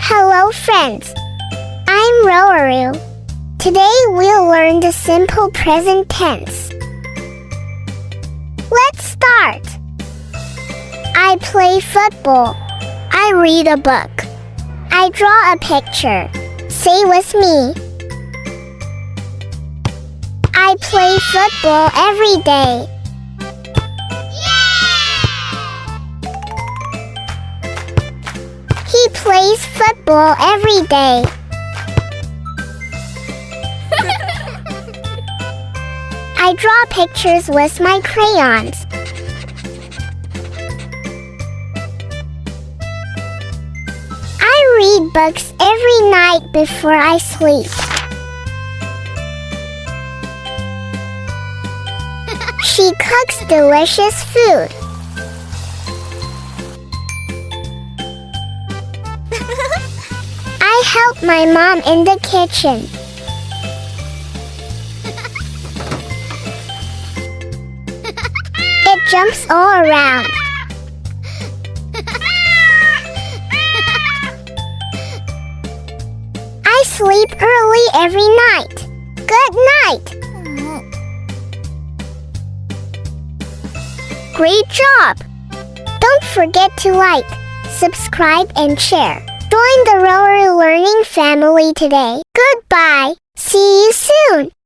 Hello friends, I'm RoaaRoo. Today we'll learn the simple present tense. Let's start. I play football. I read a book. I draw a picture. Say with me. I play football every day. He plays football every day. I draw pictures with my crayons. I read books every night before I sleep. She cooks delicious food. I help my mom in the kitchen. It jumps all around. I sleep early every night. Good night. Great job! Don't forget to like, subscribe, and share. Join the RoaaRoo Learning family today. Goodbye. See you soon.